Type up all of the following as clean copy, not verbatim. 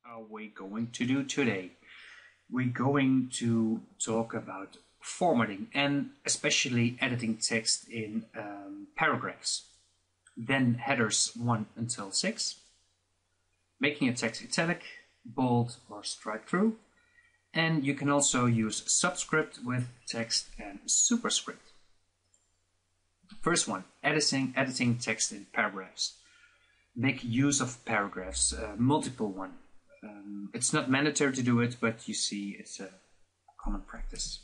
are we going to do today? We're going to talk about formatting and especially editing text in paragraphs. Then headers 1 until 6, making a text italic, bold or strike through, and you can also use Subscript with text and Superscript. First one, editing text in paragraphs. Make use of paragraphs, multiple one. It's not mandatory to do it, but you see it's a common practice.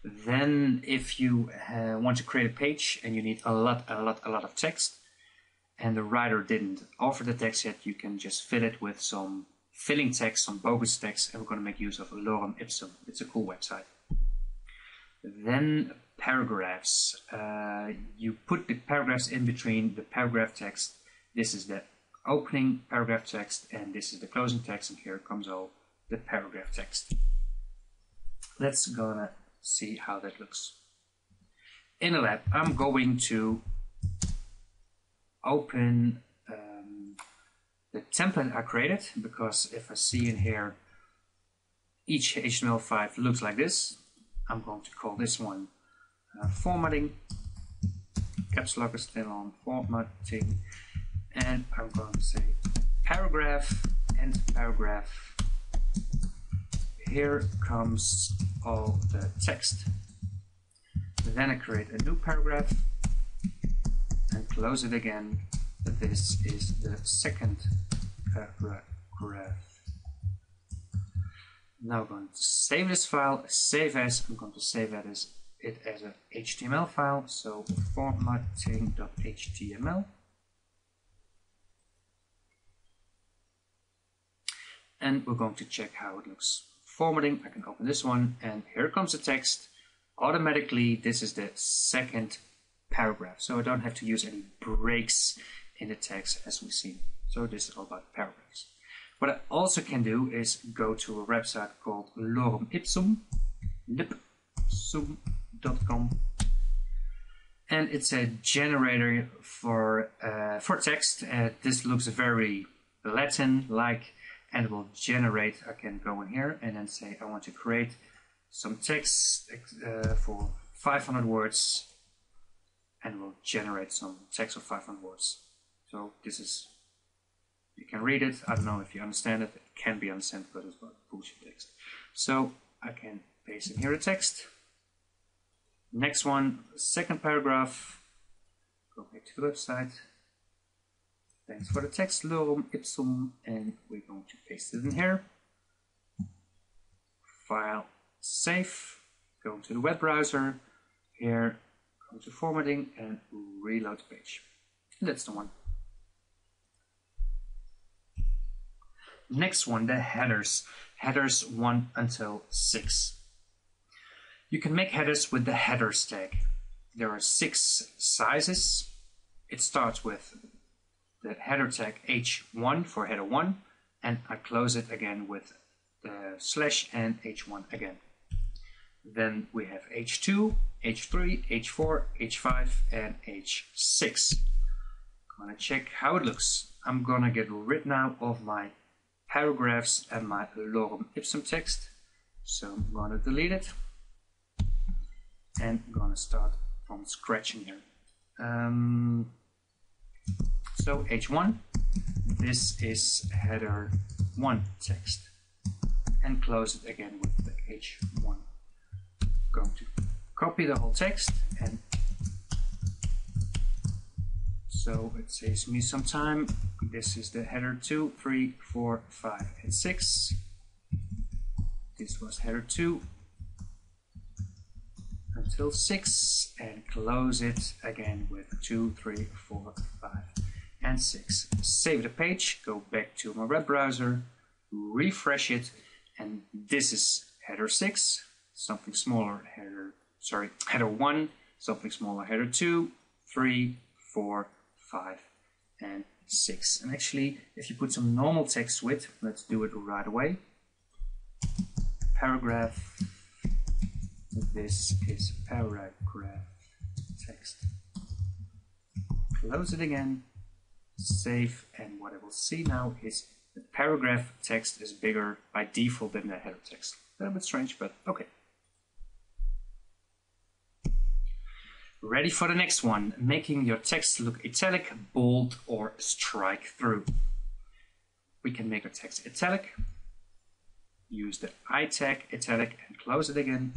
Then if you want to create a page and you need a lot of text and the writer didn't offer the text yet, you can just fill it with some filling text, some bogus text, and we're going to make use of Lorem Ipsum. It's a cool website. Then paragraphs. You put the paragraphs in between the paragraph text. This is the opening paragraph text and this is the closing text, and here comes all the paragraph text. Let's gonna see how that looks. In the lab, I'm going to open the template I created, because if I see in here each HTML5 looks like this, I'm going to call this one formatting. Caps lock is still on, formatting, and I'm going to say paragraph and paragraph. Here comes all the text. Then I create a new paragraph and close it again. This is the second paragraph. Now I'm going to save this file, save as. I'm going to save it as an HTML file, so formatting.html. And we're going to check how it looks. Formatting, I can open this one, and here comes the text. Automatically, this is the second paragraph, so I don't have to use any breaks in the text as we've seen. So this is all about paragraphs. What I also can do is go to a website called Lorem Ipsum, lipsum.com, and it's a generator for text. This looks very Latin-like, and it will generate. I can go in here and then say I want to create some text for 500 words, and will generate some text of 500 words. So this is, you can read it. I don't know if you understand it. It can be understood, but it's about bullshit text. So I can paste in here the text. Next one, second paragraph. Go back to the website. Thanks for the text, Lorem Ipsum, and we're going to paste it in here. File, save, go to the web browser, here, go to formatting, and reload the page. And that's the one. Next one, the headers. Headers 1 until 6. You can make headers with the headers tag. There are 6 sizes. It starts with the header tag H1 for header 1, and I close it again with the slash and H1 again. Then we have H2, H3, H4, H5, and H6. I'm gonna check how it looks. I'm gonna get rid now of my paragraphs and my Lorem Ipsum text. So I'm gonna delete it and I'm gonna start from scratch in here. So H1, this is header 1 text, and close it again with the H1. Going to copy the whole text, and so it saves me some time. This is the header 2, 3, 4, 5, and 6. This was header 2 until 6, and close it again with 2, 3, 4, 5, and 6. Save the page, go back to my web browser, refresh it, and this is header 6, something smaller, header 1, something smaller, header 2, 3, 4, 5, and 6. And actually, if you put some normal text width, let's do it right away. Paragraph, this is paragraph text. Close it again, save, and what I will see now is The paragraph text is bigger by default than the header text. A little bit strange, but okay. Ready for the next one, making your text look italic, bold, or strike through. We can make our text italic, use the I tag, italic, and close it again.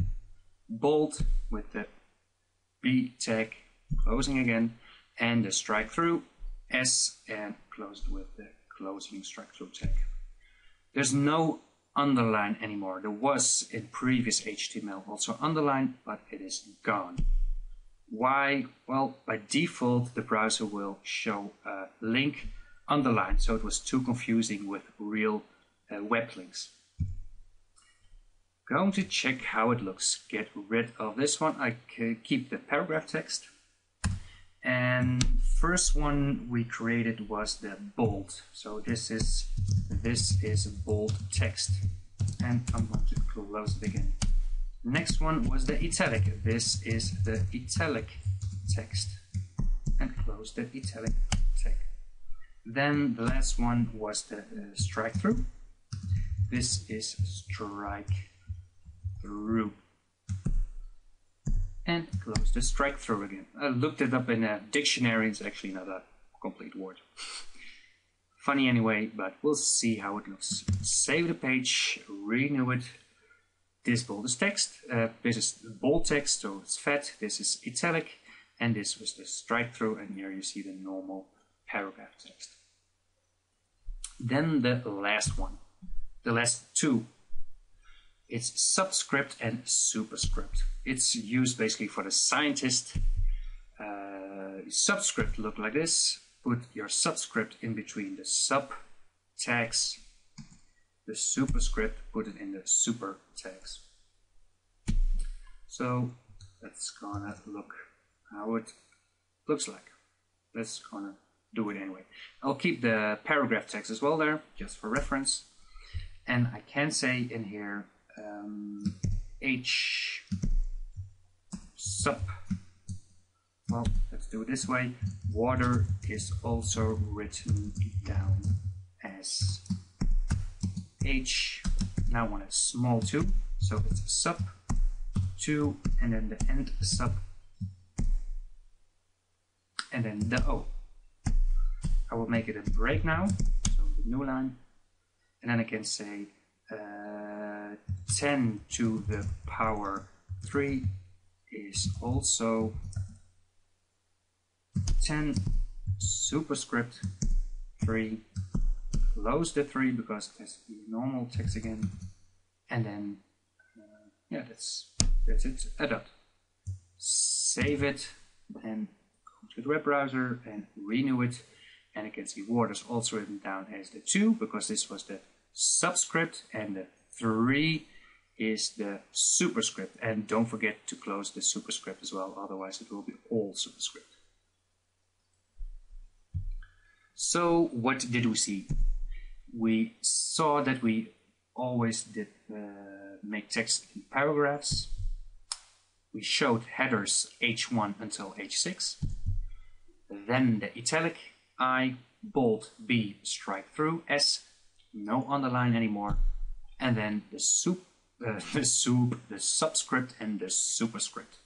Bold with the B tag, closing again, and the strike through, S, and closed with the closing strike through tag. There's no underline anymore. There was in previous HTML also underline, but it is gone. Why? Well, by default the browser will show a link underlined, so it was too confusing with real web links. Going to check how it looks. Get rid of this one. I keep the paragraph text. And first one we created was the bold. So this is bold text. And I'm going to close it again. Next one was the italic. This is the italic text. And close the italic tag. Then the last one was the strike through. This is strike through. And close the strike through again. I looked it up in a dictionary. It's actually not a complete word. Funny anyway, but we'll see how it looks. Save the page, renew it. This bold is text. This is bold text, so it's fat. This is italic, and this was the strike through. And here you see the normal paragraph text. Then the last one, the last two. It's subscript and superscript. It's used basically for the scientist. Subscript look like this. Put your subscript in between the sub tags. The superscript, put it in the super tags. So that's gonna look how it looks like. Let's gonna do it anyway. I'll keep the paragraph text as well there, just for reference. And I can say in here H sub. Well, let's do it this way. Water is also written down as H. Now one is small 2, so it's sub 2, and then the end sub, and then the O. I will make it a break now, so the new line, and then I can say 10 to the power 3 is also 10 superscript 3. Close the 3 because it has to be normal text again, and then yeah, that's it. Add save it and go to the web browser and renew it, and you can see water is also written down as the 2 because this was the subscript, and the 3 is the superscript. And don't forget to close the superscript as well, otherwise it will be all superscript. So what did we see? We saw that we always did make text in paragraphs. We showed headers H1 until H6. Then the italic, I, bold, B, strike through, S, no underline anymore. And then the subscript and the superscript.